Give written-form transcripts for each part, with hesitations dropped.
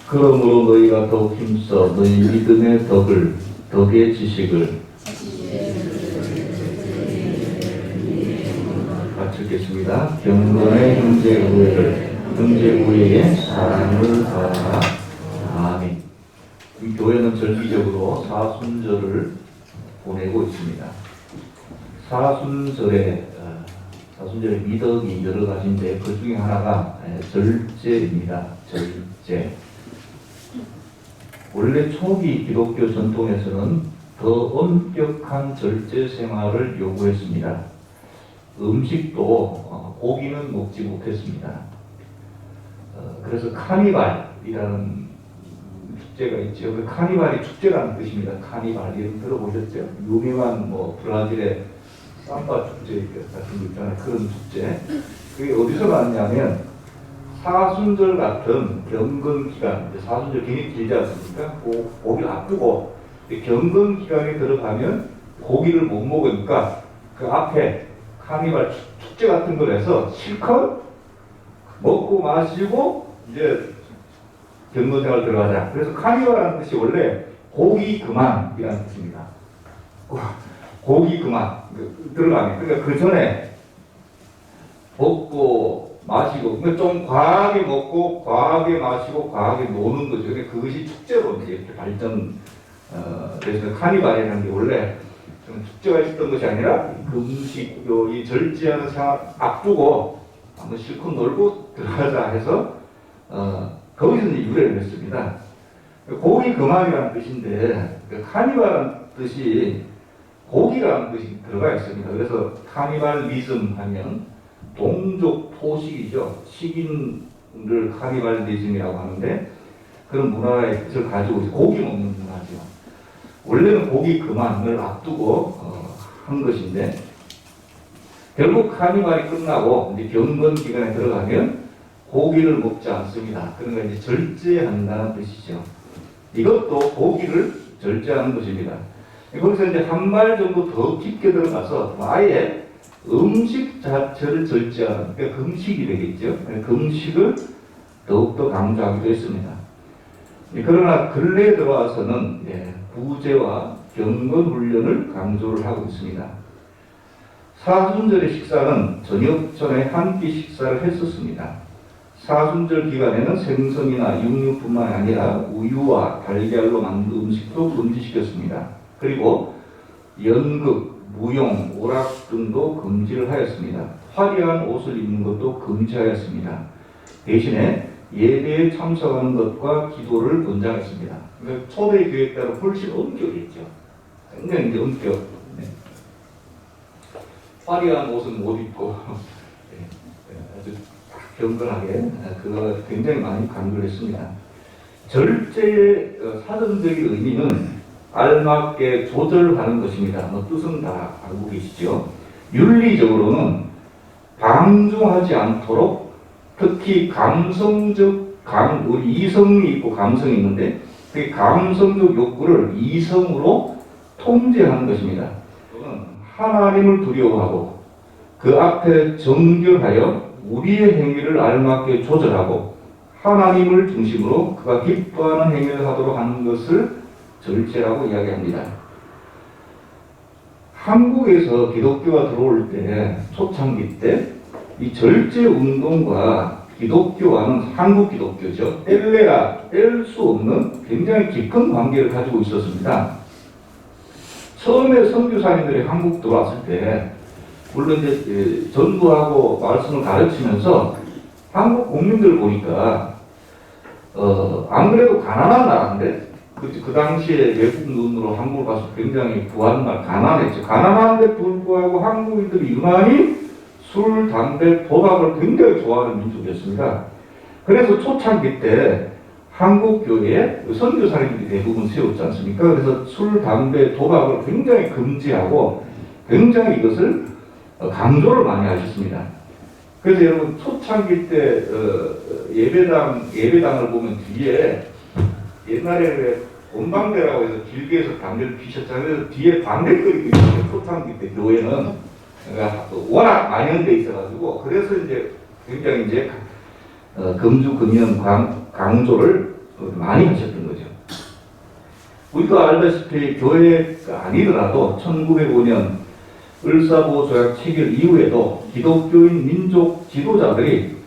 그러므로 너희가 더욱 힘써 너희 믿음의 덕의 지식을 갖추겠습니다. 경건의 형제 우애에 사랑을 더하라. 아멘. 이 교회는 절기적으로 사순절을 보내고 있습니다. 사순절의 미덕이 여러 가지인데 그 중에 하나가 절제입니다. 절제. 원래 초기 기독교 전통에서는 더 엄격한 절제 생활을 요구했습니다. 음식도 고기는 먹지 못했습니다. 그래서 카니발이라는 축제가 있죠. 그 카니발이 축제라는 뜻입니다. 카니발 이름 들어보셨죠? 유명한 브라질의 삼바 축제 같은 거 있잖아요. 그런 축제. 그게 어디서 났냐면 사순절 같은 경건 기간, 사순절 굉장히 길지 않습니까? 고기를 앞두고 경건 기간에 들어가면 고기를 못 먹으니까 그 앞에 카니발 축제 같은 걸 해서 실컷 먹고 마시고 이제 경건 생활 들어가자. 그래서 카니발이라는 뜻이 원래 고기 그만이라는 뜻입니다. 고기 그만 들어가면 그러니까 그 전에 먹고 마시고 좀 과하게 먹고 과하게 마시고 과하게 노는 거죠. 그것이 축제로 이제 이렇게 그래서 카니발이라는 게 원래 좀 축제가 있었던 것이 아니라 금식 이 절제하는 생활 앞두고 한번 실컷 놀고 들어가자 해서 거기서 이제 유래를 했습니다. 고기 그만이라는 뜻인데 카니발이라는 뜻이 고기라는 뜻이 들어가 있습니다. 그래서 카니발리즘 하면 동족 포식이죠. 식인을 카니발리즘이라고 하는데 그런 문화의 뜻을 가지고 있어요. 고기 먹는 문화죠. 원래는 고기 그만을 앞두고 한 것인데 결국 카니발이 끝나고 이제 경건 기간에 들어가면 고기를 먹지 않습니다. 그러니까 이제 절제한다는 뜻이죠. 이것도 고기를 절제하는 것입니다. 거기서 이제 한 발 정도 더 깊게 들어가서 아예 음식 자체를 절제하는, 그러니까 금식이 되겠죠. 금식을 더욱더 강조하기도 했습니다. 그러나 근래에 들어와서는 구제와 경건 훈련을 강조를 하고 있습니다. 사순절의 식사는 저녁 전에 한 끼 식사를 했었습니다. 사순절 기간에는 생선이나 육류뿐만 아니라 우유와 달걀로 만든 음식도 금지시켰습니다. 그리고 연극, 무용, 오락 등도 금지를 하였습니다. 화려한 옷을 입는 것도 금지하였습니다. 대신에 예배에 참석하는 것과 기도를 권장했습니다. 그러니까 초대 교회에 따라 훨씬 엄격했죠. 굉장히 이제 엄격. 화려한 옷은 못 입고 아주 경건하게 그거 굉장히 많이 강조를 했습니다. 절제의 사전적인 의미는 알맞게 조절하는 것입니다. 뜻은 다 알고 계시죠. 윤리적으로는 방종하지 않도록 특히 감성적 우리 이성이 있고 감성이 있는데 그 감성적 욕구를 이성으로 통제하는 것입니다. 하나님을 두려워하고 그 앞에 정결하여 우리의 행위를 알맞게 조절하고 하나님을 중심으로 그가 기뻐하는 행위를 하도록 하는 것을 절제라고 이야기합니다. 한국에서 기독교가 들어올 때 초창기 때 이 절제 운동과 기독교와는 한국 기독교죠. 뗄 수 없는 굉장히 깊은 관계를 가지고 있었습니다. 처음에 선교사님들이 한국 들어왔을 때 물론 이제 전도하고 말씀을 가르치면서 한국 국민들 보니까 안 그래도 가난한 나라인데 그 당시에 외국 눈으로 한국을 봐서 굉장히 부한말 가난했죠. 가난한데 불구하고 한국인들이 유난히 술, 담배, 도박을 굉장히 좋아하는 민족이었습니다. 그래서 초창기 때 한국 교회에 선교사님들이 대부분 세웠지 않습니까? 그래서 술, 담배, 도박을 굉장히 금지하고 굉장히 이것을 강조를 많이 하셨습니다. 그래서 여러분 초창기 때 예배당을 보면 뒤에 옛날에 본방대라고 해서 길게해서 담배를 피셨잖아요. 그래서 뒤에 담배거리가 있어요. 초창기 때 교회는 그러니까 워낙 많이 돼 있어가지고 그래서 이제 굉장히 이제 금주 금연 강조를 많이 하셨던 거죠. 우리가 알다시피 교회가 아니더라도 1905년 을사보조약 체결 이후에도 기독교인 민족 지도자들이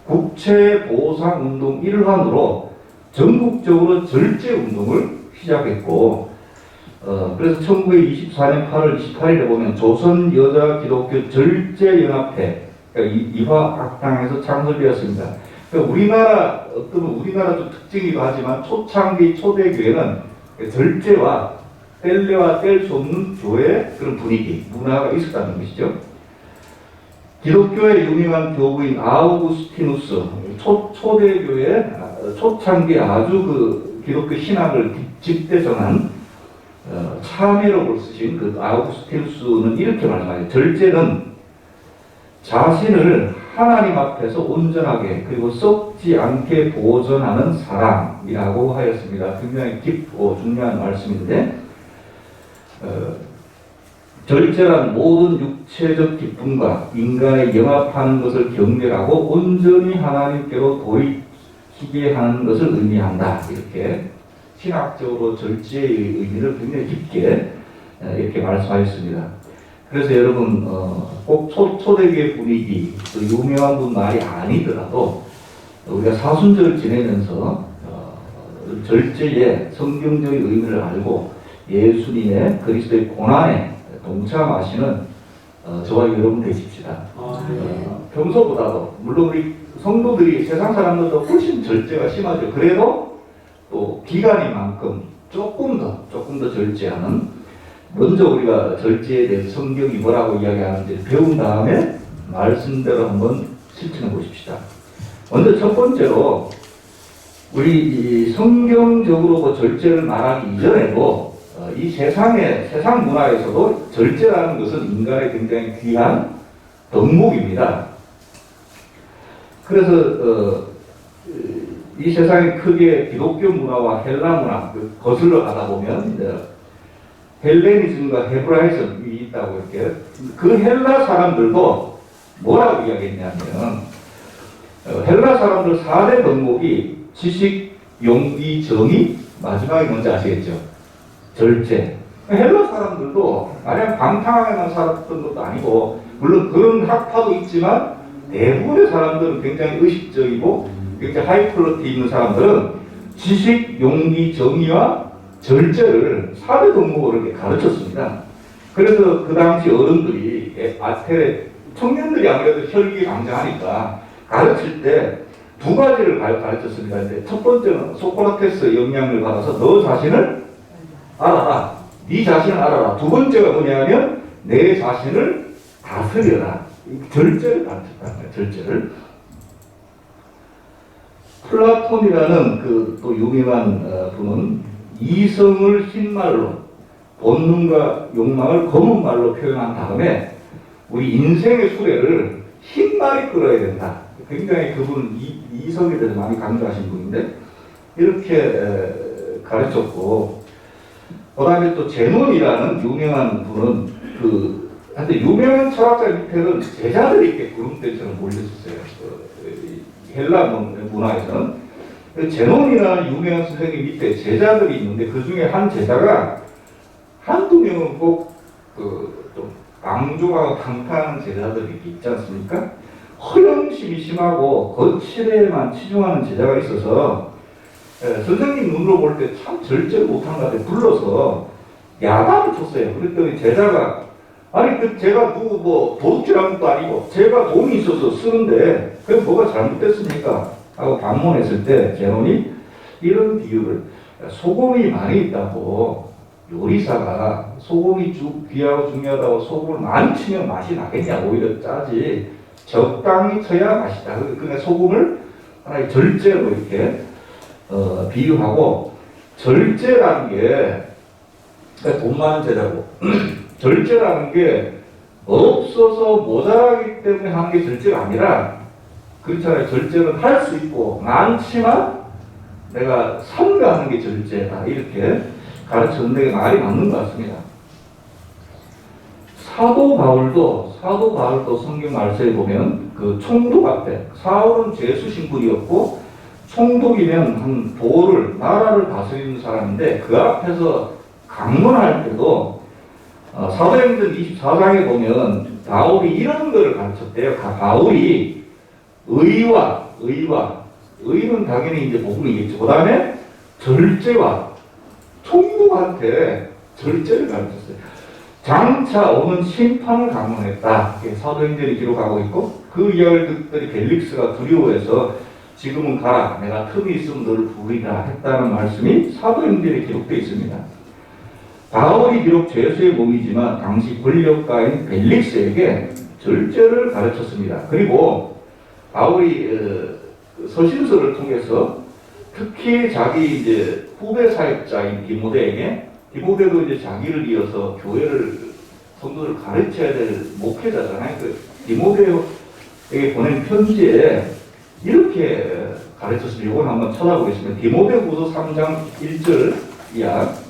국채보상운동 일환으로 전국적으로 절제운동을 시작했고, 그래서 1924년 8월 28일에 보면 조선여자기독교 절제연합회, 그러니까 이화학당에서 창설되었습니다. 그러니까 우리나라 좀 특징이기도 하지만 초창기 초대교회는 절제와 뗄래야 뗄 수 없는 교회 그런 분위기, 문화가 있었다는 것이죠. 기독교의 유명한 교부인 아우구스티누스, 초대교회 초창기 아주 그 기독교 신학을 집대성한 참회록을 쓰신 그 아우구스티누스는 이렇게 말씀하죠. 절제는 자신을 하나님 앞에서 온전하게 그리고 썩지 않게 보존하는 사랑이라고 하였습니다. 굉장히 깊고 중요한 말씀인데, 절제란 모든 육체적 기쁨과 인간의 영합하는 것을 경멸하고 온전히 하나님께로 돌이키게 하는 것을 의미한다. 이렇게 신학적으로 절제의 의미를 굉장히 깊게 이렇게 말씀하셨습니다. 그래서 여러분 꼭 초대교회 분위기, 또 유명한 분 말이 아니더라도 우리가 사순절을 지내면서 절제의 성경적인 의미를 알고 예수님의 그리스도의 고난에 동참하시는 저와 여러분 되십시다. 평소보다도 물론 우리 성도들이 세상 사람들도 훨씬 절제가 심하죠. 그래도 또 기간이만큼 조금 더 절제하는, 먼저 우리가 절제에 대해서 성경이 뭐라고 이야기하는지 배운 다음에 말씀대로 한번 실천해 보십시다. 먼저 첫 번째로 우리 성경적으로 절제를 말하기 이전에도 이 세상 문화에서도 절제라는 것은 인간의 굉장히 귀한 덕목입니다. 그래서 이 세상에 크게 기독교 문화와 헬라 문화 거슬러 가다 보면 헬레니즘과 헤브라이즘이 있다고 이렇게, 그 헬라 사람들도 뭐라고 이야기했냐면 헬라 사람들 4대 덕목이 지식, 용기, 정의, 마지막에 뭔지 아시겠죠? 절제. 헬라 사람들도 마냥 방탕하게만 살았던 것도 아니고, 물론 그런 학파도 있지만 대부분의 사람들은 굉장히 의식적이고 굉장히 하이퀄리티 있는 사람들은 지식, 용기, 정의와 절제를 4대 덕목으로 이렇게 가르쳤습니다. 그래서 그 당시 어른들이 아테네 청년들이 아무래도 혈기강장하니까 가르칠 때 두 가지를 가르쳤습니다. 첫 번째는 소크라테스 영향을 받아서 너 자신을 알아라. 네 자신을 알아라. 두 번째가 뭐냐면 내 자신을 다스려라. 절제를 가르쳤다는 거예요. 절제를. 플라톤이라는 그 또 유명한 분은 이성을 흰말로, 본능과 욕망을 검은 말로 표현한 다음에 우리 인생의 수레를 흰말이 끌어야 된다. 굉장히 그분은 이성에 대해서 많이 강조하신 분인데 이렇게 가르쳤고, 그 다음에 또 제논이라는 유명한 분은 한때 유명한 철학자 밑에는 제자들이 이렇게 구름대처럼 몰렸었어요. 헬라 문화에서는. 제논이라는 유명한 선생님 밑에 제자들이 있는데 그 중에 한 제자가 한두 명은 꼭 좀 앙중하고 탕탕한 제자들이 있지 않습니까? 허영심이 심하고 거칠에만 치중하는 제자가 있어서 선생님 눈으로 볼 때 참 절제를 못한 것 같아 불러서 야단을 쳤어요. 그랬더니 제자가 아니 제가 누구 뭐 도둑질한 것도 아니고 제가 돈이 있어서 쓰는데 그게 뭐가 잘못됐습니까? 하고 반문했을 때 제논이 이런 비유를, 소금이 많이 있다고 요리사가 소금이 귀하고 중요하다고 소금을 많이 치면 맛이 나겠냐, 오히려 짜지 적당히 쳐야 맛있다. 그러니까 소금을 하나의 절제로 이렇게 비유하고, 절제라는 게 그러니까 돈 많은 제자고 절제라는 게 없어서 모자라기 때문에 하는 게 절제가 아니라, 그렇잖아요. 절제는 할 수 있고 많지만 내가 삼가하는 게 절제다. 이렇게 가르쳤는데 말이 맞는 것 같습니다. 사도 바울도 성경 말씀에 보면 그 총독 앞에, 사울은 죄수 신분이었고 총독이면 한 도를, 나라를 다스리는 사람인데 그 앞에서 강론할 때도 사도행전 24장에 보면 바울이 이런 걸 가르쳤대요. 바울이 의는 당연히 이제 복음이겠죠. 그 다음에 절제와 총독한테 절제를 가르쳤어요. 장차 오는 심판을 강론했다. 사도행전이 기록하고 있고 그 이야기를 듣더니 벨릭스가 두려워해서 지금은 가라. 내가 틈이 있으면 너를 부르리라 했다는 말씀이 사도행전에 기록되어 있습니다. 바울이 비록 죄수의 몸이지만 당시 권력가인 벨릭스에게 절제를 가르쳤습니다. 그리고 바울이 서신서를 통해서 특히 자기 이제 후배 사역자인 디모데에게 디모데도 이제 자기를 이어서 교회를 성도를 가르쳐야 될 목회자잖아요. 그 디모데에게 보낸 편지에 이렇게 가르쳤습니다. 이건 한번 찾아보겠습니다. 디모데후서 3장 1절 이하.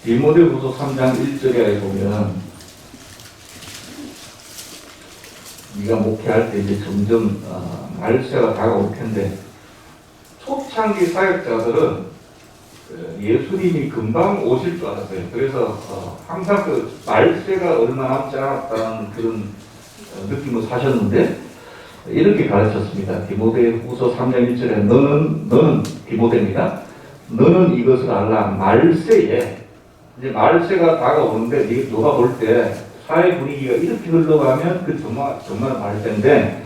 디모데후서 3장 1절에 보면 네가 목회할 때 이제 점점 말세가 다가올 텐데 초창기 사역자들은 예수님이 금방 오실 줄 알았어요. 그래서 항상 그 말세가 얼마 남지 않았다는 그런 느낌을 사셨는데 이렇게 가르쳤습니다. 디모데후서 3장 1절에 너는 디모데입니다. 너는 이것을 알라. 말세에 이제 말세가 다가오는데 너가 볼 때 사회 분위기가 이렇게 흘러가면 그 정말 말세인데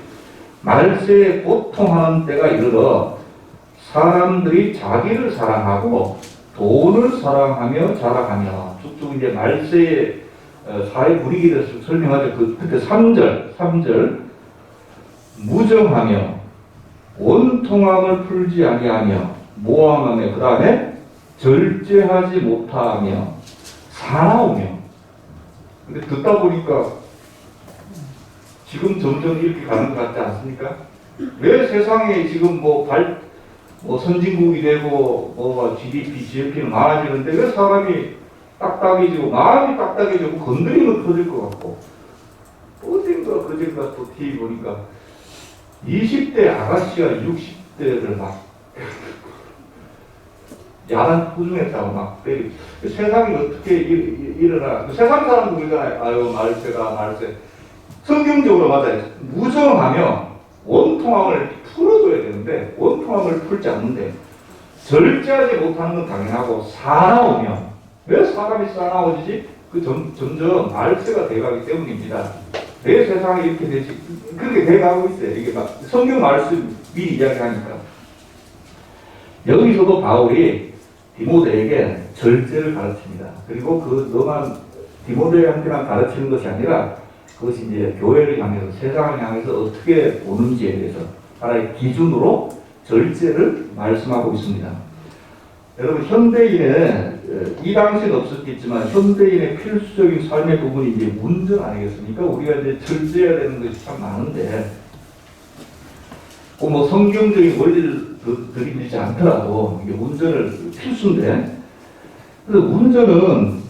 말세에 고통하는 때가 이르러 사람들이 자기를 사랑하고 돈을 사랑하며 자랑하며 쭉쭉 이제 말세의 사회 분위기에 대해서 설명하죠. 그때 3절 무정하며 원통함을 풀지 아니하며 모함하며 그 다음에 절제하지 못하며 사나우며. 근데 듣다 보니까 지금 점점 이렇게 가는 것 같지 않습니까? 왜 세상에 지금 뭐 선진국이 되고 GDP, GNP는 많아지는데 왜 사람이 딱딱해지고 마음이 딱딱해지고 건드리면 터질 것 같고 어젠가 그젠가 또 TV 보니까 20대 아가씨가 60대를 막 야단 투중했다고 막 때리고 세상이 어떻게 일어나 세상 사람도 그러잖아요. 아유 말세 성경적으로 맞아요. 무정하며 원통함을 풀어줘야 되는데 원통함을 풀지 않는데 절제하지 못하는 건 당연하고 사나우며 왜 사람이 사나워지지? 점점 말세가 돼가기 때문입니다. 왜 세상이 이렇게 되지? 그렇게 돼가고 있어요. 이게 막 성경 말씀 미리 이야기하니까. 여기서도 바울이 디모데에게 절제를 가르칩니다. 그리고 너만 디모데한테만 가르치는 것이 아니라 그것이 이제 교회를 향해서 세상을 향해서 어떻게 보는지에 대해서 하나의 기준으로 절제를 말씀하고 있습니다. 여러분 현대인의 이 당시는 없었겠지만 현대인의 필수적인 삶의 부분이 이제 운전 아니겠습니까? 우리가 이제 절제해야 되는 것이 참 많은데 뭐 성경적인 원리를 들이밀지 않더라도 이게 운전을 필수인데 그래서 운전은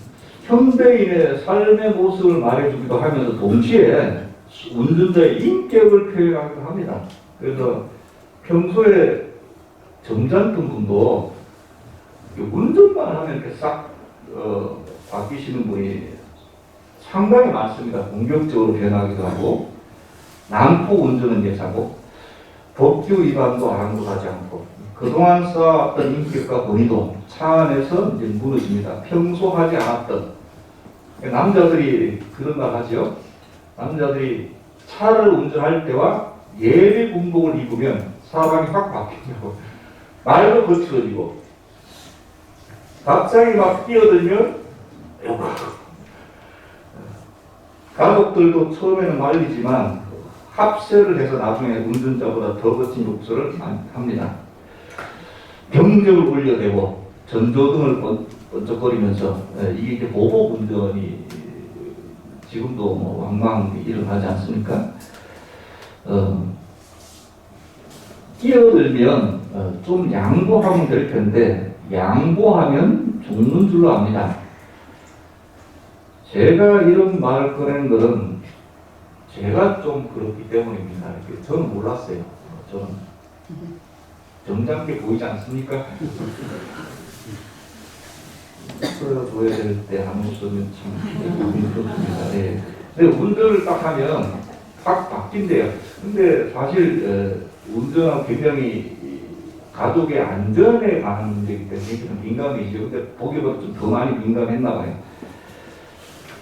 현대인의 삶의 모습을 말해주기도 하면서 동시에 운전자의 인격을 표현하기도 합니다. 그래서 평소에 점잖던 분도 운전만 하면 이렇게 싹 바뀌시는 분이 상당히 많습니다. 공격적으로 변하기도 하고 난폭 운전은 예사고 법규 위반도 아랑곳하지 않고 그동안 쌓았던 인격과 권위도 차 안에서 이제 무너집니다. 평소 하지 않았던 남자들이 그런 말 하죠. 남자들이 차를 운전할 때와 예비 군복을 입으면 사람이 확 바뀌냐고. 말도 거칠어지고 갑자기 막 뛰어들면 가족들도 처음에는 말리지만 합세를 해서 나중에 운전자보다 더 거친 욕설을 합니다. 병적을 올려대고 전조등을 번쩍거리면서 이게 이제 보복 운전이 지금도 뭐 왕왕 일어나지 않습니까? 끼어들면 좀 양보하면 될 텐데 양보하면 죽는 줄로 압니다. 제가 이런 말을 꺼낸 것은 제가 좀 그렇기 때문입니다. 저는 몰랐어요. 저는 점잖게 보이지 않습니까? 풀어줘야 될 때 안 웃으면 참 기분이 좋습니다. 네. 근데 운전을 딱 하면 확 바뀐대요. 근데 사실 운전은 굉장히 가족의 안전에 관한 문제이기 때문에 좀 민감이죠. 근데 보기보다 좀 더 많이 민감했나 봐요.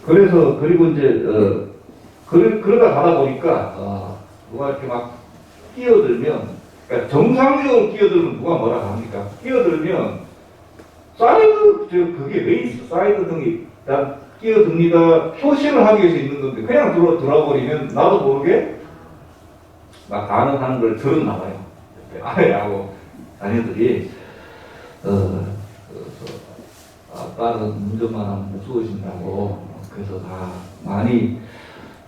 그래서 그리고 이제 그러다 가다 보니까 누가 이렇게 막 끼어들면, 그러니까 정상적으로 끼어들면 누가 뭐라 합니까? 끼어들면 사이드, 그게 왜 있어? 사이드 등이 난 끼어듭니다 표시를 하기 위해서 있는 건데 그냥 들어버리면 나도 모르게 막 반응하는 걸 들었나 봐요. 아내하고 자녀들이 아빠는 운전만 하면 무서워진다고. 그래서 다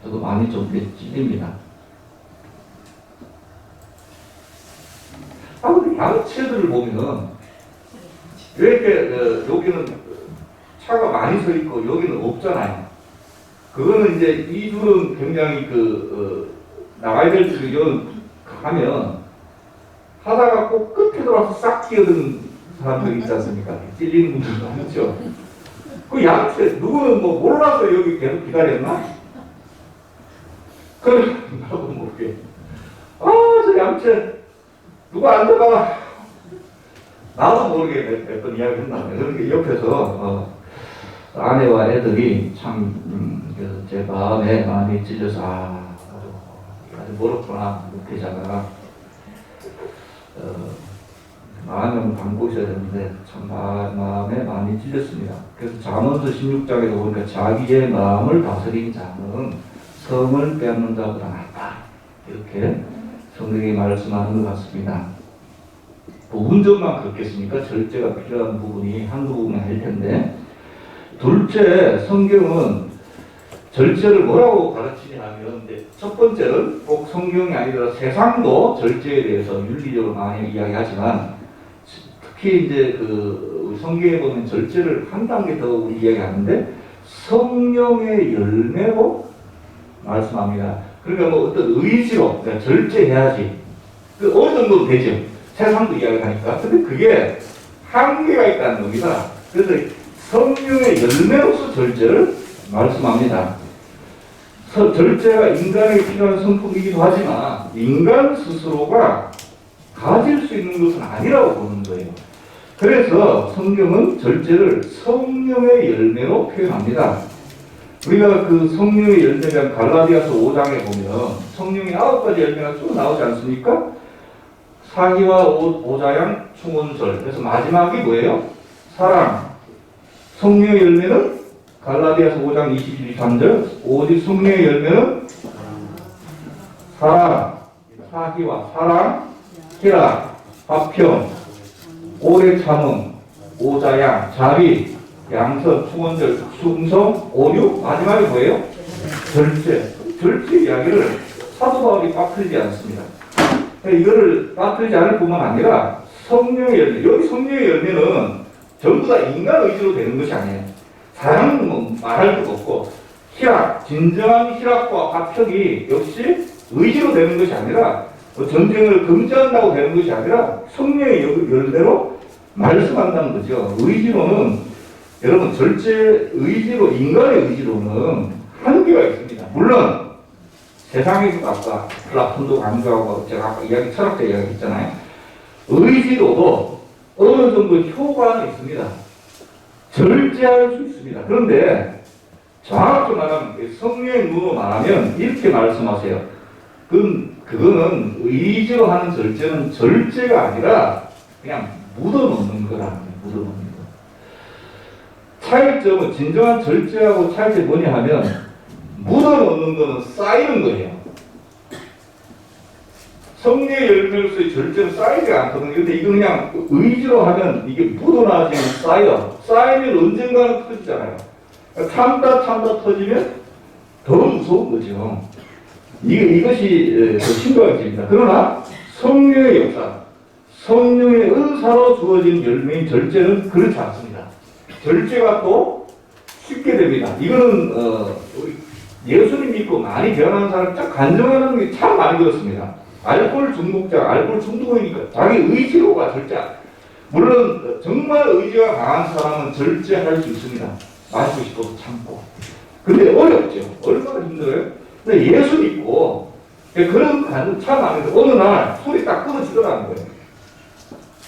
저도 많이 좀 찔립니다. 근데 양체들을 보면 왜 이렇게 여기는 차가 많이 서 있고 여기는 없잖아요. 그거는 이제 이 줄은 굉장히 나가야 될 줄이 가면 하다가 꼭 끝에 들어와서 싹 끼어드는 사람들이 있지 않습니까? 찔리는 분들도 많죠. 그 양체, 누구는 뭐 몰라서 여기 계속 기다렸나? 그래, 나도 모르게. 저 양체, 누가 앉아봐. 나도 모르게 몇 번 이야기 했나 봐요. 그렇게 옆에서, 아내와 애들이 참, 제 마음에 많이 찔려서, 아주 멀었구나, 목회자가. 마음을 담고 있어야 되는데 참 마음에 많이 찔렸습니다. 그래서 잠언서 16장에도 보니까 자기의 마음을 다스린 자는 성을 빼앗는 자보다 낫다. 이렇게 성경이 말씀하는 것 같습니다. 뭐 운전만 그렇겠습니까? 절제가 필요한 부분이 한두 부분은 할 텐데, 둘째, 성경은 절제를 뭐라고 가르치냐면, 첫 번째는 꼭 성경이 아니라 세상도 절제에 대해서 윤리적으로 많이 이야기하지만, 특히 이제 성경에 보면 절제를 한 단계 더 우리 이야기하는데 성령의 열매로 말씀합니다. 그러니까 뭐 어떤 의지로 절제해야지. 어느 정도 되죠. 세상도 이야기하니까. 근데 그게 한계가 있다는 겁니다. 그래서 성령의 열매로서 절제를 말씀합니다. 절제가 인간에게 필요한 성품이기도 하지만 인간 스스로가 가질 수 있는 것은 아니라고 보는 거예요. 그래서 성경은 절제를 성령의 열매로 표현합니다. 우리가 그 성령의 열매가 갈라디아서 5장에 보면 성령의 9가지 열매가 쭉 나오지 않습니까? 사기와 오자양, 충원설. 그래서 마지막이 뭐예요? 사랑. 성령의 열매는 갈라디아서 5장 22, 23절. 오직 성령의 열매는 사랑, 사기와 사랑, 희락, 화평, 오래 참음, 오자양, 자비, 양선, 충원절, 충성, 오류, 마지막이 뭐예요? 절제. 절제 이야기를 사도 바울이 빠뜨리지 않습니다. 이거를 빠뜨리지 않을 뿐만 아니라 성령의 열매, 여기 성령의 열매는 전부 다 인간 의지로 되는 것이 아니에요. 사랑은 뭐 말할 것도 없고, 희락, 진정한 희락과 화평이 역시 의지로 되는 것이 아니라 전쟁을 금지한다고 되는 것이 아니라 성령의 열매로 말씀한다는 거죠. 의지로는, 여러분, 절제 의지로, 인간의 의지로는 한계가 있습니다. 물론 세상에서 아까 플라톤도 강조하고 제가 아까 철학자 이야기 했잖아요. 의지로도 어느 정도 효과는 있습니다. 절제할 수 있습니다. 그런데 정확히 말하면 성령의 눈으로 말하면 이렇게 말씀하세요. 그거는 의지로 하는 절제는 절제가 아니라 그냥 묻어놓는 거라는 거예요. 묻어놓는 거. 차이점은, 진정한 절제하고 차이점이 뭐냐 하면 묻어놓는 거는 쌓이는 거예요. 성령의 열매로서의 절제는 쌓이지가 않거든요. 근데 이거 그냥 의지로 하면 이게 묻어나지면 쌓여. 쌓이면 언젠가는 터지잖아요. 참다 터지면 더 무서운 거죠. 이것이 더 심각해집니다. 그러나 성령의 역사, 성령의 은사로 주어진 열매인 절제는 그렇지 않습니다. 절제가 또 쉽게 됩니다. 이거는 우리 예수님 믿고 많이 변하는 사람 딱 간증하는 게 참 많이 들었습니다. 알코올 중독자, 알코올 중독이니까 자기 의지로가 절제. 물론 정말 의지가 강한 사람은 절제할 수 있습니다. 마시고 싶어도 참고. 근데 어렵죠. 얼마나 힘들어요? 근데 예수 믿고 그런 간증 참 많이 들어요. 어느 날 술이 딱 끊어지더라는 거예요.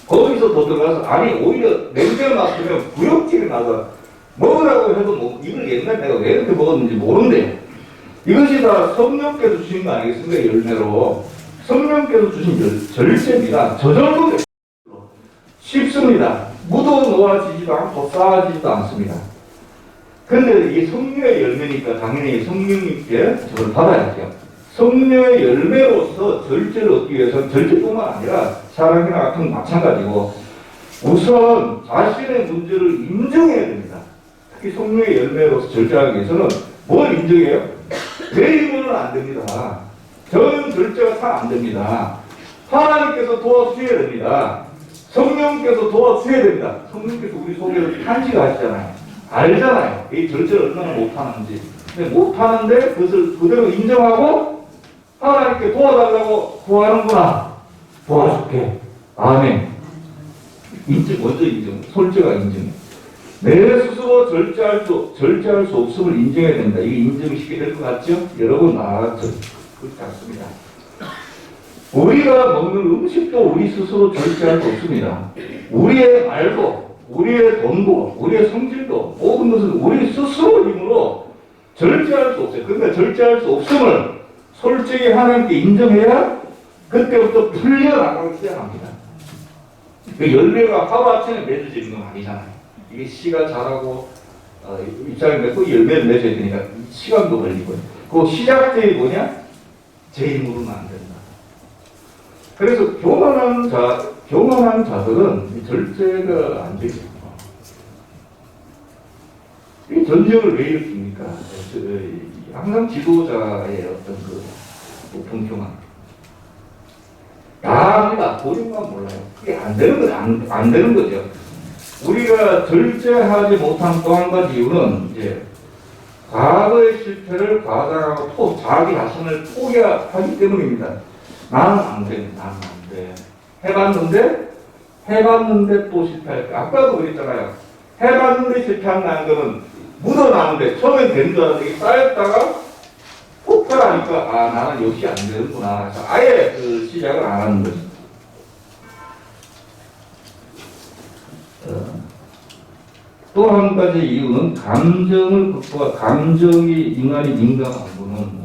거기서 더 들어가서 아니 오히려 냄새가 맡으면 구역질이 나서 먹으라고 해도 뭐 이걸 옛날에 내가 왜 이렇게 먹었는지 모른대요. 이것이 다 성령께서 주신 거 아니겠습니까? 열매로 성령께서 주신 절제입니다. 저절로 쉽습니다. 묻어 놓아지지도 않고 쌓아지지도 않습니다. 근데 이게 성령의 열매니까 당연히 성령님께 저걸 받아야죠. 성령의 열매로서 절제를 얻기 위해서는 절제뿐만 아니라 사랑이나 같은 마찬가지고 우선 자신의 문제를 인정해야 됩니다. 특히 성령의 열매로서 절제하기 위해서는 뭘 인정해요? 내 힘으로는 안 됩니다. 저는 절제가 잘 안 됩니다. 하나님께서 도와주셔야 됩니다. 성령께서 도와주셔야 됩니다. 성령께서 우리 속에서 탄식하시잖아요. 알잖아요. 이 절제를 얼마나 못하는지. 근데 못하는데 그것을 그대로 인정하고 하나님께 도와달라고 구하는구나. 도와줄게. 아멘. 인정, 먼저 인정. 솔직하게 인정. 내 스스로 절제할 수 없음을 인정해야 된다. 이게 인정이 쉽게 될 것 같죠? 여러분, 그렇지 않습니다. 우리가 먹는 음식도 우리 스스로 절제할 수 없습니다. 우리의 말도, 우리의 돈도, 우리의 성질도, 모든 것은 우리 스스로 힘으로 절제할 수 없어요. 그러니까 절제할 수 없음을 솔직히 하나님께 인정해야 그때부터 풀려나가기 시작합니다. 그 열매가 하루아침에 맺어지는 건 아니잖아요. 이게 씨가 자라고 입장을 맺고 열매를 맺어야 되니까 시간도 걸리고요. 그 시작점이 뭐냐? 제 힘으로는 안 된다. 그래서 교만한 자들은 절제가 안 되죠. 이 전쟁을 왜 일으킵니까? 항상 지도자의 어떤 그 높은 교만. 다 합니다. 본인만 몰라요. 그게 안 되는 건 안 되는 거죠. 우리가 절제하지 못한 또 한 가지 이유는 이제 과거의 실패를 과장하고 자기 자신을 포기하기 때문입니다. 나는 안 돼, 나는 안 돼. 해봤는데 또 실패할 까 아까도 그랬잖아요. 해봤는데 실패한다는 거는 묻어나는데 처음엔 되는 줄 알았는데 쌓였다가 폭발하니까 아 나는 역시 안 되는구나. 그래서 아예 그 시작을 안 하는 거죠. 또 한 가지 이유는 감정을 극복하 감정이 인간이 민감한 거는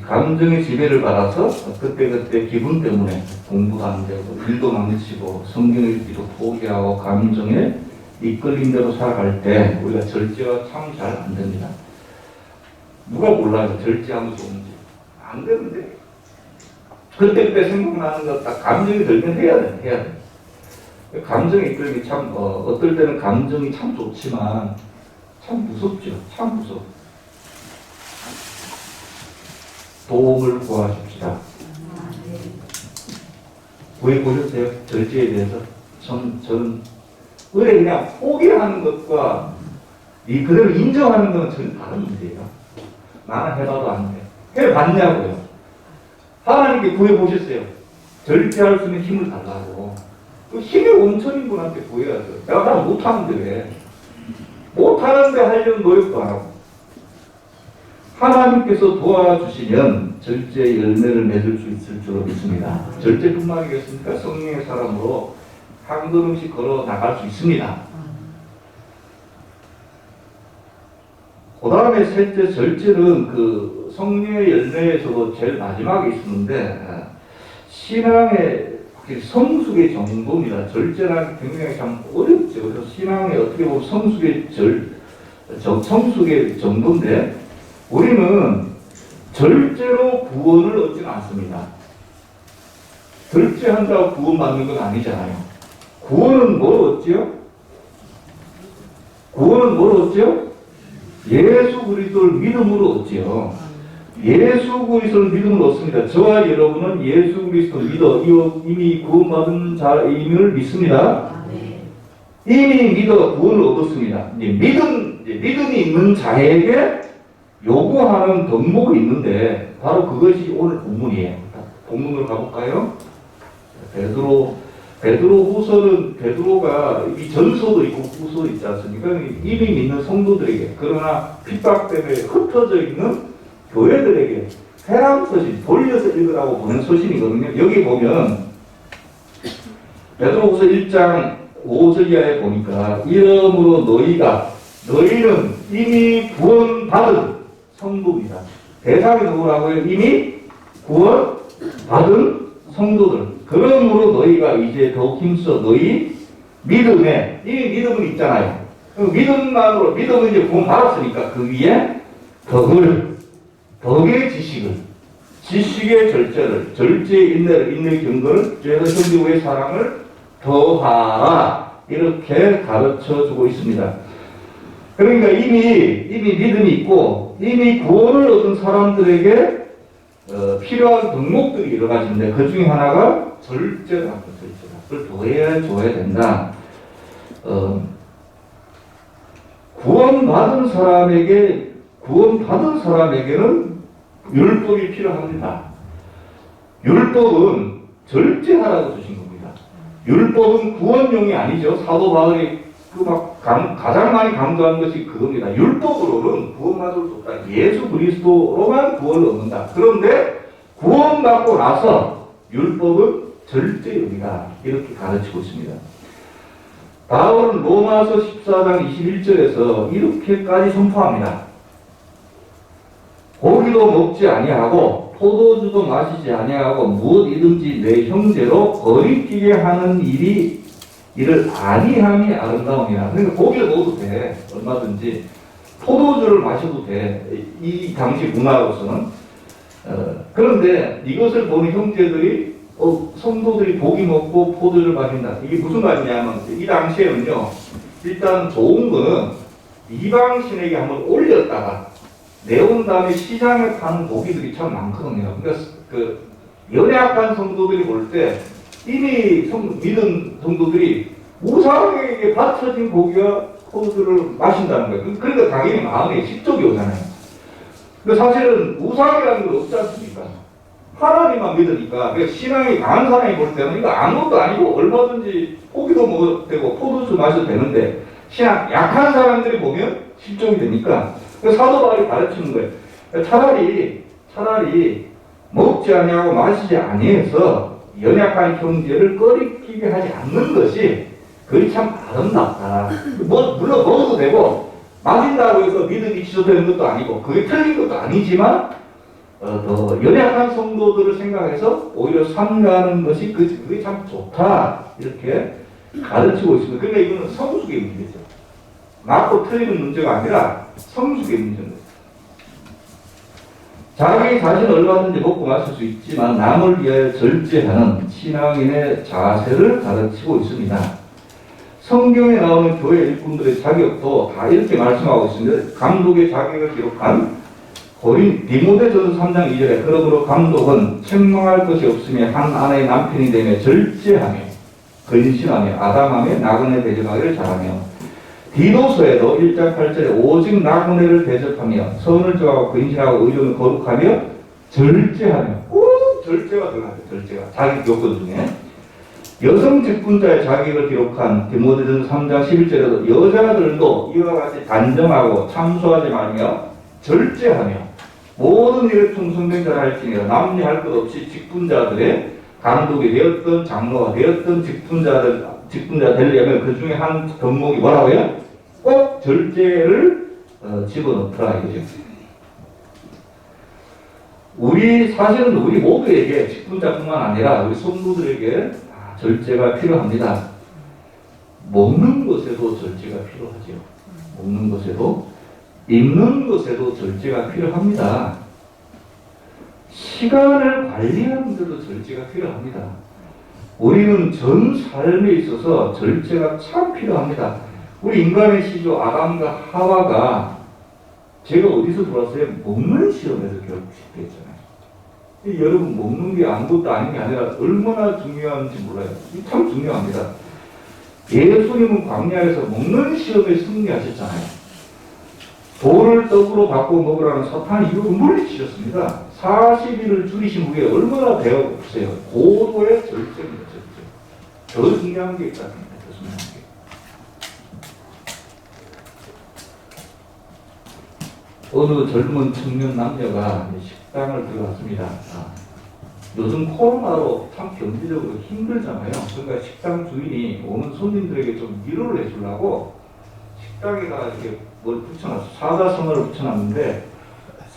감정의 지배를 받아서 그때 기분 때문에 공부도 안 되고 일도 망치고 성경 읽기도 포기하고 감정에 이끌린 대로 살아갈 때 우리가 절제가 참 잘 안 됩니다. 누가 몰라요? 절제하면 좋은지. 안 되는데. 그때 생각나는 거 딱 감정이 들면 해야 돼. 감정이 이끌기 참, 어떨 때는 감정이 참 좋지만 참 무섭죠. 참 무서워. 도움을 구하십시다. 왜 보셨어요? 절제에 대해서? 저는 왜 그냥 포기하는 것과 이 그대로 인정하는 것은 전혀 다른 문제예요. 나는 해봐도 안 돼. 해봤냐고요. 하나님께 구해보셨어요. 절제할 수 있는 힘을 달라고. 그 힘의 원천인 분한테 구해야죠. 내가 다 못하는데 왜? 못하는데 하려는 노력도 안 하고. 하나님께서 도와주시면 절제 열매를 맺을 수 있을 줄로 믿습니다. 절제뿐만 아니겠습니까? 성령의 사람으로 한 걸음씩 걸어 나갈 수 있습니다. 그 다음에 셋째 절제는 그 성령의 열매에서도 제일 마지막에 있었는데 신앙의 성숙의 정도입니다. 절제라는 게 굉장히 참 어렵죠. 그래서 신앙에 어떻게 보면 성숙의 정도인데 우리는 절제로 구원을 얻지는 않습니다. 절제한다고 구원받는 건 아니잖아요. 구원은 뭘 얻지요? 구원은 뭘 얻지요? 예수 그리스도를 믿음으로 얻지요. 예수 그리스도를 믿음으로 얻습니다. 저와 여러분은 예수 그리스도 믿어 이미 구원받은 자임을 믿습니다. 이미 믿어 구원을 얻었습니다. 믿음이 있는 자에게 요구하는 덕목이 있는데 바로 그것이 오늘 본문이에요. 본문으로 가볼까요? 베드로 후서는 베드로가 이 전서도 있고 후서도 있지 않습니까? 이미 믿는 성도들에게, 그러나 핍박 때문에 흩어져 있는 교회들에게 회람 서신, 돌려서 읽으라고 보낸 서신이거든요. 여기 보면 베드로 후서 1장 5절 이하에 보니까 이러므로 너희는 이미 구원받은 성도입니다. 대상이 누구라고요? 이미 구원받은 성도들. 그러므로 너희가 이제 더욱 힘써 너희 믿음에, 이미 믿음은 있잖아요. 믿음은 이제 구원받았으니까 그 위에 덕의 지식의 절제의 인내를, 인내의 경건을, 죄에서 형제의 사랑을 더하라. 이렇게 가르쳐 주고 있습니다. 그러니까 이미 믿음이 있고, 이미 구원을 얻은 사람들에게 필요한 덕목들이 여러 가지인데, 그 중에 하나가 절제가. 그걸 더해줘야 된다. 구원받은 사람에게는 율법이 필요합니다. 율법은 절제하라고 주신 겁니다. 율법은 구원용이 아니죠. 사도 바울이 가장 많이 강조한 것이 그겁니다. 율법으로는 구원받을 수 없다. 예수 그리스도로만 구원을 얻는다. 그런데 구원받고 나서 율법은 절제용이다. 이렇게 가르치고 있습니다. 바울은 로마서 14장 21절에서 이렇게까지 선포합니다. 고기도 먹지 아니하고 포도주도 마시지 아니하고 무엇이든지 내 형제로 거리끼게 하는 일을 아니함이 아름다움이라. 그러니까 고기를 먹어도 돼. 얼마든지. 포도주를 마셔도 돼. 이 당시 문화로서는. 그런데 이것을 보는 형제들이 성도들이 고기 먹고 포도주를 마신다. 이게 무슨 말이냐면 이 당시에는요. 일단 좋은 거는 이방신에게 한번 올렸다가 내온 다음에 시장에 파는 고기들이 참 많거든요. 그러니까 연약한 성도들이 볼 때 이미 믿은 성도들이 우상에게 바쳐진 고기와 포도주를 마신다는 거예요. 그러니까 당연히 마음에 식욕이 오잖아요. 근데 사실은 우상이라는 건 없지 않습니까? 하나님만 믿으니까. 그러니까 신앙이 강한 사람이 볼 때는 이거 아무것도 아니고 얼마든지 고기도 먹어도 되고 포도주 마셔도 되는데, 신앙 약한 사람들이 보면 식욕이 되니까 사도 바울이 가르치는 거예요. 차라리 먹지 아니하고 마시지 아니해서 연약한 형제를 꺼리끼게 하지 않는 것이 그게 참 아름답다. 물론 먹어도 되고 마신다고 해서 믿음이 취소되는 것도 아니고 그게 틀린 것도 아니지만 더 연약한 성도들을 생각해서 오히려 삼가하는 것이 그게 참 좋다. 이렇게 가르치고 있습니다. 그러니까 이거는 성숙의 문제죠. 맞고 틀리는 문제가 아니라 성숙의 문제입니다. 자기 자신은 얼마든지 먹고 마실 수 있지만 남을 위하여 절제하는 신앙인의 자세를 가르치고 있습니다. 성경에 나오는 교회 일꾼들의 자격도 다 이렇게 말씀하고 있습니다. 감독의 자격을 기록한 디모데전서 3장 2절에 그러므로 감독은 책망할 것이 없으며 한 아내의 남편이 되며 절제하며 근신하며 아담하며 나그네 대접하기를 잘하며, 디도서에도 1장 8절에 오직 나그네를 대접하며 선을 좋아하고 근신하고 의존을 거룩하며 절제하며, 꼭 절제가 들어가요. 절제가 자기 요건 중에. 여성 직분자의 자격을 기록한 디모데전서 3장 11절에도 여자들도 이와 같이 단정하고 참소하지 말며 절제하며 모든 일에 충성된 자라 할지니라. 남녀할 것 없이 직분자들의 감독이 되었던 장로가 되었던 직분자 되려면 그 중에 한 덕목이 뭐라고요? 꼭 절제를 집어넣더라 이거죠. 사실은 우리 모두에게 직분자뿐만 아니라 우리 성도들에게 절제가 필요합니다. 먹는 것에도 절제가 필요하죠. 먹는 것에도, 입는 것에도 절제가 필요합니다. 시간을 관리하는 데도 절제가 필요합니다. 우리는 전 삶에 있어서 절제가 참 필요합니다. 우리 인간의 시조 아담과 하와가 제가 어디서 들어왔어요? 먹는 시험에서 결핍했잖아요. 여러분, 먹는 게 아무것도 아닌 게 아니라 얼마나 중요한지 몰라요. 참 중요합니다. 예수님은 광야에서 먹는 시험에 승리하셨잖아요. 돌을 떡으로 바꾸어 먹으라는 사탄이 이거 물리치셨습니다. 40일을 줄이신 후에 얼마나 배가 고프세요. 고도의 절제입니다. 절제. 더 중요한 게 있다는 어느 젊은 청년 남녀가 식당을 들어갔습니다. 요즘 코로나로 참 경제적으로 힘들잖아요. 그러니까 식당 주인이 오는 손님들에게 좀 위로를 해주려고 식당에다 이렇게 뭘 붙여놨어. 사자성어를 붙여놨는데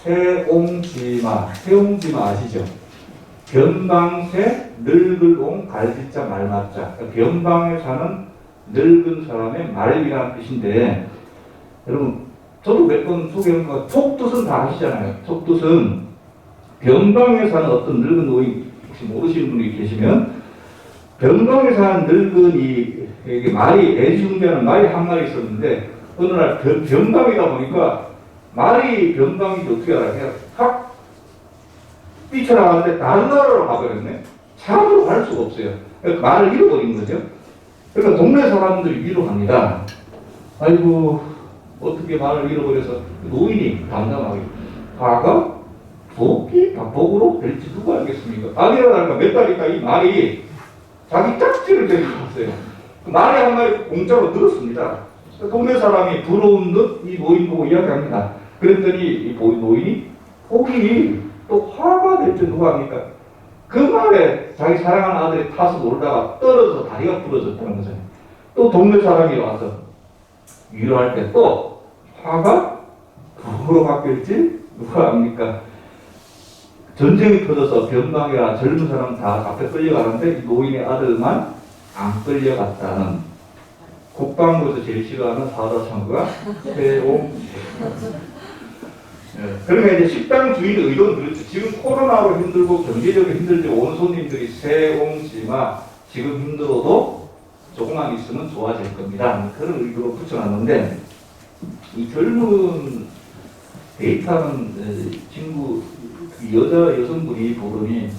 새옹지마, 새옹지마 아시죠? 변방새, 늙을옹, 갈지자, 말맞자. 그러니까 변방에 사는 늙은 사람의 말이라는 뜻인데, 여러분 저도 몇 번 소개한 거 촉뜻은 다 아시잖아요. 촉뜻은 변방에 사는 어떤 늙은 노인, 혹시 모르시는 분이 계시면 변방에 사는 늙은이에게 말이 애지중지하는 말이 한 마리 있었는데 어느 날 변방이다 보니까 말이 변방인지 어떻게 알아요? 확 뛰쳐나가는데 다른 나라로 가버렸네. 차로 갈 수가 없어요. 그러니까 말을 잃어버린 거죠. 그러니까 동네 사람들이 위로합니다. 아이고 어떻게 말을 잃어버려서 노인이 담담하게 화가 복으로 될지 누가 알겠습니까? 아니라니까 몇 달 있다 이 말이 자기 짝지를 데리고왔어요. 그 말이 한 마리 공짜로 늘었습니다. 동네 사람이 부러운 듯 이 노인 보고 이야기합니다. 그랬더니 이 노인이 복이 또 화가 될지 누가 합니까? 그 말에 자기 사랑하는 아들이 타서 놀다가 떨어져서 다리가 부러졌다는 거잖아요. 또 동네 사람이 와서 위로할 때 또 화가 복으로 바뀔지 누가 압니까? 전쟁이 터져서 변방이라 젊은 사람 다 앞에 끌려가는데 이 노인의 아들만 안 끌려갔다는 국방부에서 제일 싫어하는 사자성어가 새옹. 그러면 이제 식당 주인의 의도는 그렇죠. 지금 코로나로 힘들고 경제적으로 힘들지 오는 손님들이 새옹지마 지금 힘들어도 조금만 있으면 좋아질 겁니다. 그런 의도로 붙여놨는데 이 젊은 데이트하는 친구 여성분이 보더니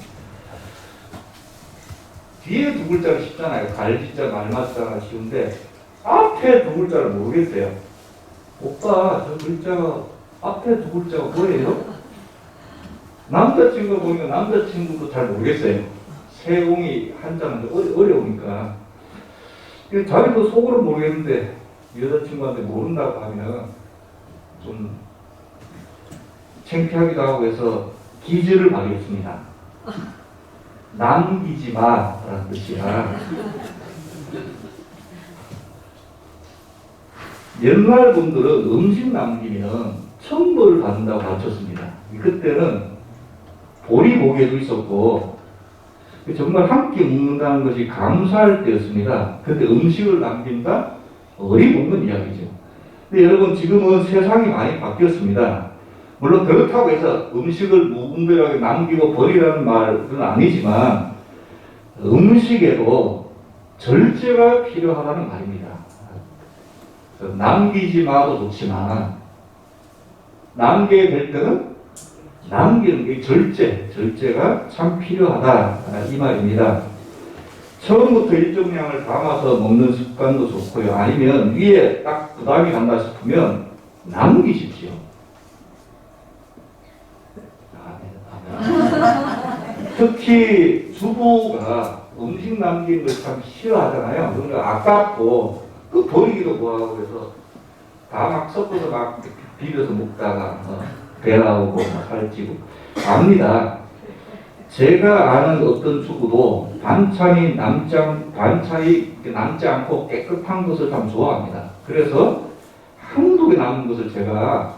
뒤에 두 글자가 쉽잖아요. 갈지자 말맞자가 쉬운데 앞에 두 글자를 모르겠어요. 오빠 저 글자가 앞에 두 글자가 뭐예요? 남자친구 보니까 남자친구도 잘 모르겠어요. 새옹이 한자는 어려우니까 자기도 속으로 모르겠는데 여자친구한테 모른다고 하면 좀 창피하기도 하고 해서 기지를 발휘했습니다. 남기지 마라는 뜻이야. 옛날 분들은 음식 남기면 천벌을 받는다고 가르쳤습니다. 그때는 보리고개도 있었고 정말 함께 먹는다는 것이 감사할 때였습니다. 그때 음식을 남긴다? 어리먹는 이야기죠. 근데 여러분 지금은 세상이 많이 바뀌었습니다. 물론 그렇다고 해서 음식을 무분별하게 남기고 버리라는 말은 아니지만 음식에도 절제가 필요하다는 말입니다. 남기지 마도 좋지만 남겨야 될 때는 남기는 게 절제가 참 필요하다 이 말입니다. 처음부터 일정량을 담아서 먹는 습관도 좋고요. 아니면 위에 딱 부담이 간다 싶으면 남기십시오. 특히 주부가 음식 남기는 걸 참 싫어하잖아요. 그러니까 아깝고 그 버리기도 뭐하고 그래서 다 막 섞어서 막 비벼서 먹다가 배 나오고 살찌고 압니다. 제가 아는 어떤 주부도 반찬이 남지 않고 깨끗한 것을 참 좋아합니다. 그래서 한두 개 남은 것을 제가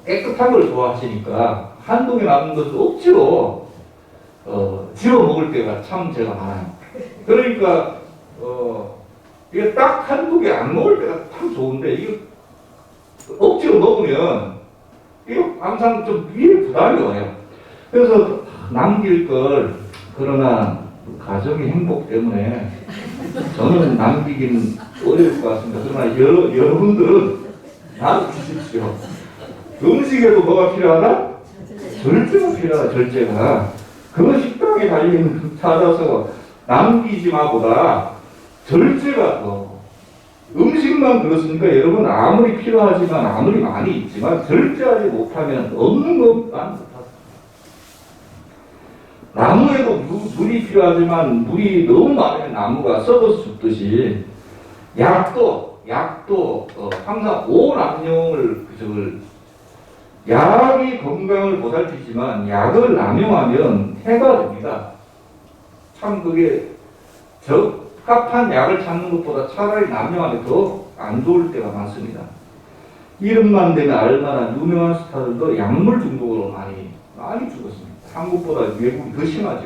깨끗한 걸 좋아하시니까 한두 개 남은 것을 억지로 집어 먹을 때가 참 제가 많아요. 그러니까 이게 딱 한두 개 안 먹을 때가 참 좋은데 이거 억지로 먹으면 이거 항상 좀 위에 부담이 와요. 그래서 남길 걸 그러나 가정의 행복 때문에 저는 남기긴 어려울 것 같습니다. 그러나 여러분들은 남기십시오. 음식에도 뭐가 필요하다? 절제가 필요하다. 절제가. 그 식당에 달려있는 찾아서 남기지 마보다 절제가 더 음식만 그렇습니까? 여러분 아무리 필요하지만 아무리 많이 있지만 절제하지 못하면 없는 것만 못하죠. 나무에도 물이 필요하지만 물이 너무 많으면 나무가 썩어서 죽듯이 약도 항상 오남용을 약이 건강을 보살피지만 약을 남용하면 해가 됩니다. 참 그게 적합한 약을 찾는 것보다 차라리 남용하면 더 안 좋을 때가 많습니다. 이름만 되면 알만한 유명한 스타들도 약물 중독으로 많이 죽었습니다. 한국보다 외국이 더 심하죠.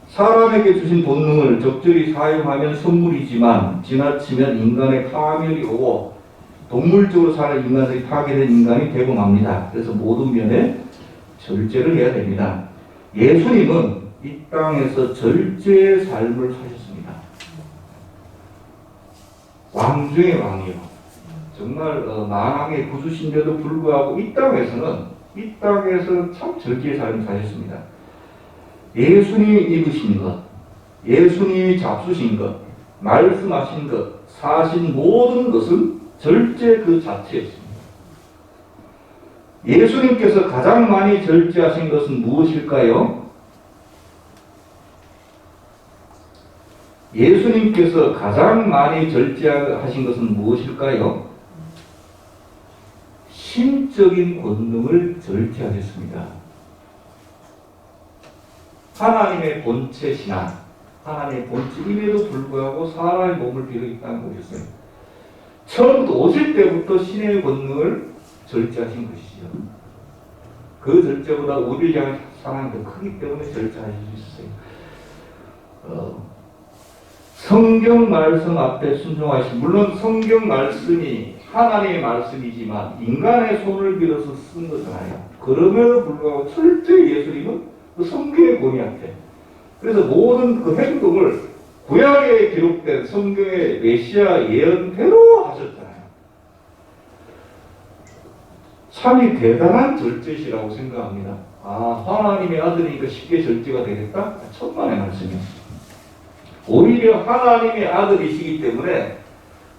사람에게 주신 본능을 적절히 사용하면 선물이지만 지나치면 인간의 파멸이 오고 동물적으로 사는 인간들이 파괴된 인간이 되고 맙니다. 그래서 모든 면에 절제를 해야 됩니다. 예수님은 이 땅에서 절제의 삶을 사셨습니다. 왕 중의 왕이요. 정말 만왕의 구주신데도 불구하고 이 땅에서 참 절제의 삶을 사셨습니다. 예수님이 입으신 것, 예수님이 잡수신 것, 말씀하신 것, 사신 모든 것은 절제 그 자체였습니다. 예수님께서 가장 많이 절제하신 것은 무엇일까요? 예수님께서 가장 많이 절제하신 것은 무엇일까요? 신적인 권능을 절제하셨습니다. 하나님의 본체시나 하나님의 본체임에도 불구하고 사람의 몸을 빌어 이 땅에 오셨어요. 처음부터 오실 때부터 신의 권능을 절제하신 것이죠. 그 절제보다 우리를 향한 사랑이 더 크기 때문에 절제하실 수 있어요. 성경 말씀 앞에 순종하신, 물론 성경 말씀이 하나님의 말씀이지만 인간의 손을 빌어서 쓴 거잖아요. 그럼에도 불구하고 철저히 예수님은 그 성경의 권위 앞에, 그래서 모든 그 행동을 구약에 기록된 성경의 메시아 예언대로 하셨잖아요. 참이 대단한 절제시라고 생각합니다. 하나님의 아들이니까 쉽게 절제가 되겠다? 천만의 말씀이에요. 오히려 하나님의 아들이시기 때문에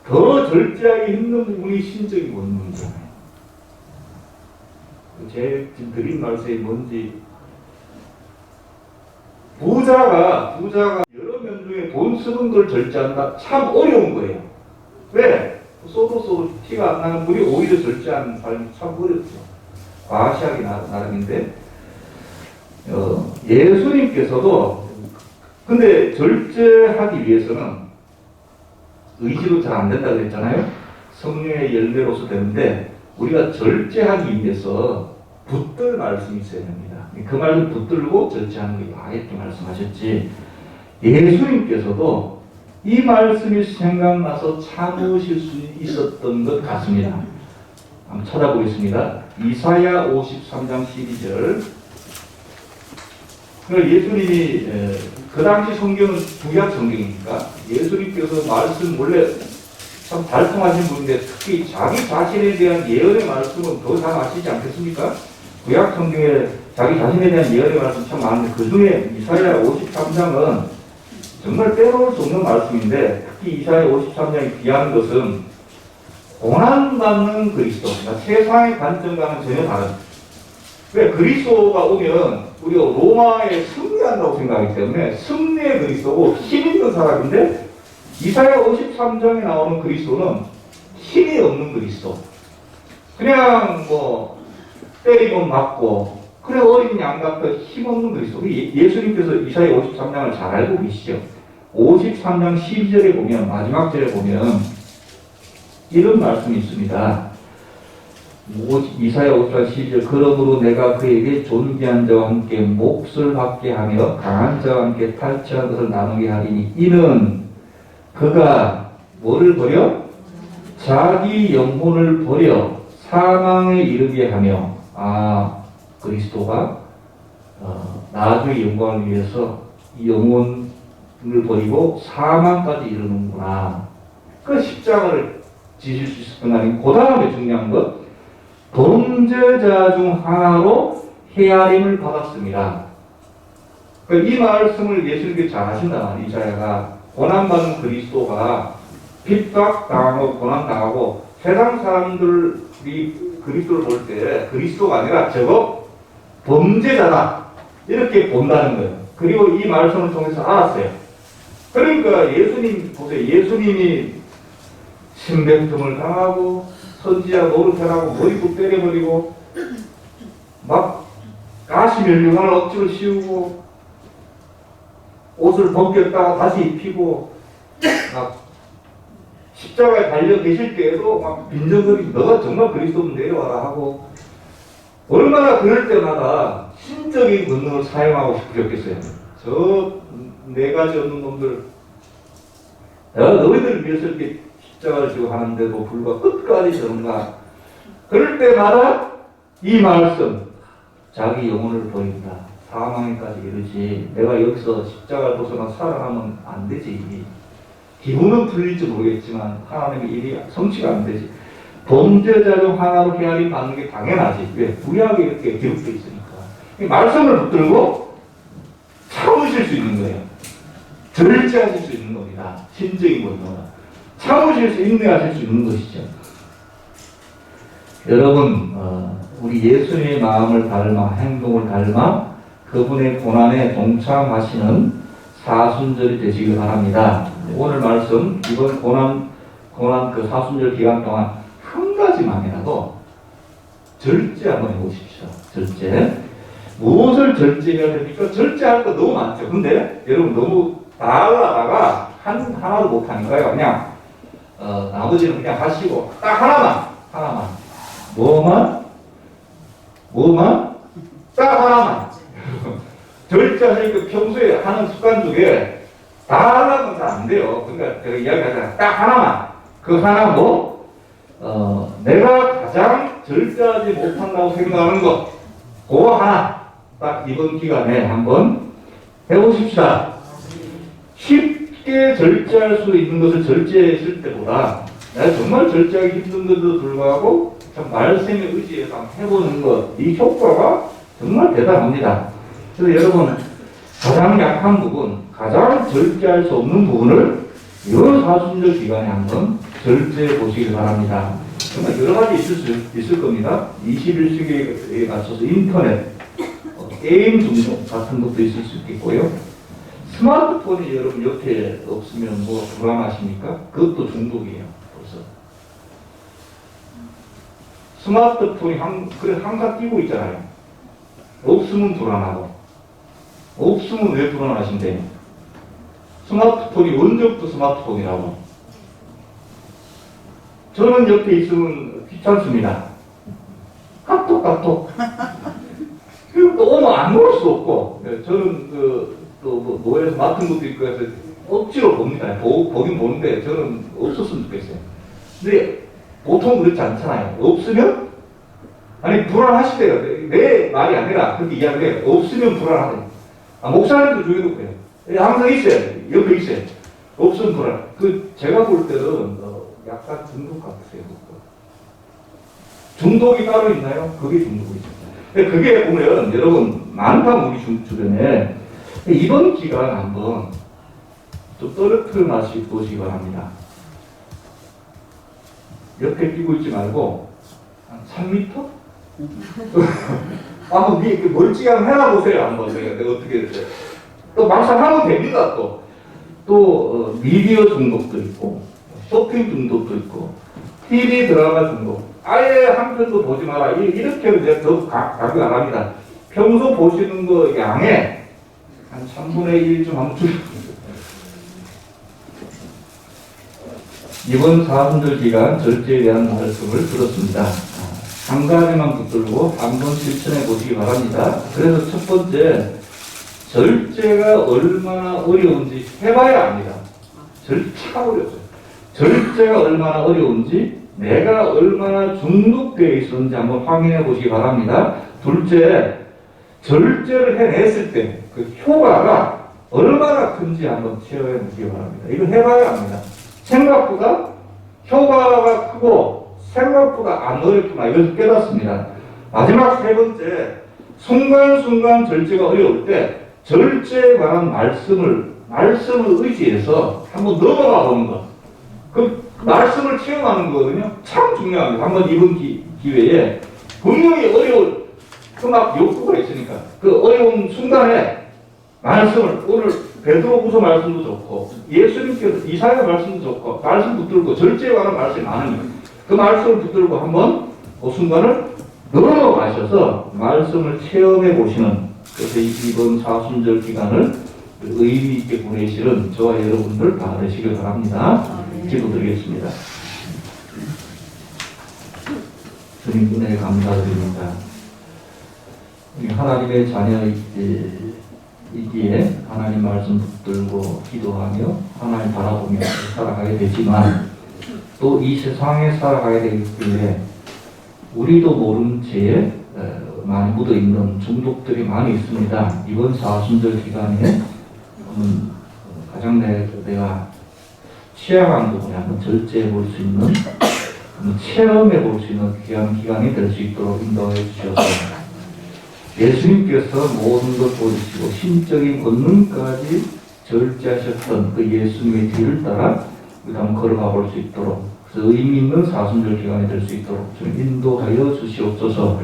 더 절제하기 힘든 부분이 신적인 권능이잖아요. 제 지금 드린 말씀이 뭔지, 부자가 여러 면 중에 돈 쓰는 걸 절제한다? 참 어려운 거예요. 왜? 써도 티가 안 나는 분이 오히려 절제하는 삶이 참 어렵죠. 과시하기 나름인데, 예수님께서도 근데 절제하기 위해서는 의지로 잘 안 된다고 했잖아요. 성령의 열매로서 되는데 우리가 절제하기 위해서 붙들 말씀이 있어야 됩니다. 그 말을 붙들고 절제하는 게 이렇게 말씀하셨지. 예수님께서도 이 말씀이 생각나서 참으실 수 있었던 것 같습니다. 한번 찾아보겠습니다. 이사야 53장 12절. 예수님이 그 당시 성경은 구약 성경이니까 예수님께서 말씀 원래 참 달성하신 분인데 특히 자기 자신에 대한 예언의 말씀은 더 잘 아시지 않겠습니까? 구약 성경에 자기 자신에 대한 예언의 말씀 참 많은데 그 중에 이사야 53장은 정말 빼놓을 수 없는 말씀인데 특히 이사야 53장이 귀한 것은 고난받는 그리스도, 그러니까 세상의 관점과는 전혀 다른, 왜 그리스도가 오면 우리가 로마에 승리한다고 생각하기 때문에 승리의 그리스도고 힘 있는 사람인데 이사야 53장에 나오는 그리스도는 힘이 없는 그리스도, 그냥 때리면 맞고 그래 어린 양 같아 힘없는 그리스도. 예수님께서 이사야 53장을 잘 알고 계시죠. 53장 12절에 보면, 마지막 절에 보면 이런 말씀이 있습니다. 이사야 53장 12절. 그러므로 내가 그에게 존귀한 자와 함께 몫을 받게 하며 강한 자와 함께 탈취한 것을 나누게 하리니 이는 그가 뭐를 버려? 자기 영혼을 버려 사망에 이르게 하며, 그리스도가 나중의 영광을 위해서 이 영혼을 버리고 사망까지 이르는구나. 그 십자가를 지실 수 있었던 거 아니고, 그 다음에 중요한 것, 범죄자 중 하나로 헤아림을 받았습니다. 이 말씀을 예수님께 잘 하신다. 이사야가 고난받는 그리스도가 핍박당하고 고난당하고 세상 사람들이 그리스도를 볼 때 그리스도가 아니라 저거 범죄자다 이렇게 본다는 거예요. 그리고 이 말씀을 통해서 알았어요. 그러니까 예수님 보세요. 예수님이 신백tum을 당하고 선지자 노릇해라고 머리도 때려버리고 막 가시면류관을 억지로 씌우고 옷을 벗겼다가 다시 입히고 막 십자가에 달려 계실 때에도 막 빈정거리고 너가 정말 그리스도면 내려와라 하고 얼마나 그럴 때마다 신적인 권능을 사용하고 싶으셨겠어요. 저 네 가지 없는 놈들 내가 너희들을 위해서 이렇게 십자가를 지고 하는데도 불구하고 끝까지 저런가. 그럴 때마다 이 말씀 자기 영혼을 버린다. 사망에까지 이르지. 내가 여기서 십자가를 벗어나 살아가면 안 되지. 기분은 풀릴지 모르겠지만 하나님의 일이 성취가 안 되지. 범죄자 중 하나로 헤아림 받는 게 당연하지. 왜? 구약에 이렇게 기록되어 있으니까. 이 말씀을 붙들고 참으실 수 있는 거예요. 절제하실 수 있는 겁니다. 신적인 겁니다. 참으실 수, 인내하실 수 있는 것이죠. 여러분, 우리 예수님의 마음을 닮아, 행동을 닮아 그분의 고난에 동참하시는 사순절이 되시길 바랍니다. 오늘 말씀, 이번 고난 그 사순절 기간 동안 한 가지만이라도 절제 한번 해보십시오. 절제. 무엇을 절제해야 됩니까? 절제할 거 너무 많죠. 근데 여러분 너무 다 하려다가 하나도 못하니까요. 그냥 나머지는 그냥 하시고 딱 하나만 뭐만 딱 하나만 절제하시니까 평소에 하는 습관 중에 다 하려면 다 안 돼요. 그러니까 제가 이야기하잖아요. 딱 하나만. 그 하나 내가 가장 절제하지 못한다고 생각하는 거 그거 하나 딱 이번 기간에 한번 해보십시다. 쉽게 절제할 수 있는 것을 절제했을 때보다 내가 정말 절제하기 힘든데도 불구하고 참 말씀에 의지해서 한번 해보는 것, 이 효과가 정말 대단합니다. 그래서 여러분 가장 약한 부분, 가장 절제할 수 없는 부분을 이번 사순절 기간에 한번 절제해 보시기 바랍니다. 정말 여러 가지 있을 겁니다. 21세기에 맞춰서 인터넷, 게임 중독 같은 것도 있을 수 있겠고요. 스마트폰이 여러분 옆에 없으면 뭐 불안하십니까? 그것도 중독이에요. 벌써. 스마트폰이 항상 끼고 있잖아요. 없으면 불안하고. 없으면 왜 불안하신대요? 스마트폰이 언제부터 스마트폰이라고? 저는 옆에 있으면 귀찮습니다. 카톡. 그리고 또 오면 안 놓을 수 없고, 저는 또 노예에서 맡은 것도 있고 해서 억지로 봅니다. 보긴 보는데 저는 없었으면 좋겠어요. 근데 보통 그렇지 않잖아요. 없으면, 아니, 불안하시대요. 내 말이 아니라 그렇게 이야기해요. 없으면 불안하대요. 목사님도 중에도 그래요. 항상 있어요. 옆에 있어요. 없으면 불안. 제가 볼 때는 약간 중독 같으세요. 중독이 따로 있나요? 그게 중독이 있어요. 그게 보면 여러분 많다 우리 주변에 이번 기간 한번 좀 떨어뜨려 보시기 바랍니다. 옆에 끼고 있지 말고 한 3m? 한번 멀찌감 해놔보세요. 한번 내가 어떻게 됐어요. 또 막상 하면 됩니다. 또 미디어 중독도 있고 쇼핑 중독도 있고 TV 드라마 중독 아예 한 편도 보지 마라 이렇게 하면 제가 더 강조 안 합니다. 평소 보시는 거 양에 한 3분의 1 좀 한번 줄여주세요. 이번 사순절 기간 절제에 대한 말씀을 들었습니다. 한 가지만 붙들고 한번 실천해 보시기 바랍니다. 그래서 첫 번째, 절제가 얼마나 어려운지 해봐야 압니다. 절제가 어려워요. 절제가 얼마나 어려운지, 내가 얼마나 중독되어 있었는지 한번 확인해 보시기 바랍니다. 둘째, 절제를 해냈을 때 그 효과가 얼마나 큰지 한번 체험해 보시기 바랍니다. 이거 해봐야 합니다. 생각보다 효과가 크고 생각보다 안 어렵구나 이것을 깨닫습니다. 마지막 세 번째, 순간순간 절제가 어려울 때 절제에 관한 말씀을 의지해서 한번 넘어가 보는 것. 그 말씀을 체험하는 거거든요. 참 중요합니다. 한번 이번 기회에 분명히 어려울 막 욕구가 있으니까 그 어려운 순간에 말씀을 오늘 베드로후서 말씀도 좋고 예수님께서 이사야 말씀도 좋고 말씀 붙들고 절제에 관한 말씀이 많으니까 그 말씀을 붙들고 한번 그 순간을 넘어가셔서 말씀을 체험해 보시는 그래서 이번 사순절 기간을 의미 있게 보내시는 저와 여러분들 다 되시길 바랍니다. 기도드리겠습니다. 주님 은혜 감사드립니다. 하나님의 자녀이기에 하나님 말씀 붙들고 기도하며 하나님 바라보며 살아가게 되지만 또 이 세상에 살아가게 되기 때문에 우리도 모른 채에 많이 묻어있는 중독들이 많이 있습니다. 이번 사순절 기간에 가장 내가 취약한 부분에 한번 절제해 볼 수 있는 체험해 볼 수 있는 귀한 기간이 될 수 있도록 인도해 주셔서 예수님께서 모든 것 보시고 신적인 권능까지 절제하셨던 그 예수님의 뒤를 따라 우리 한번 걸어가 볼 수 있도록 그래서 의미 있는 사순절 기간이 될 수 있도록 좀 인도하여 주시옵소서.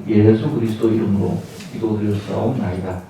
예수 그리스도 이름으로 기도드렸사옵나이다.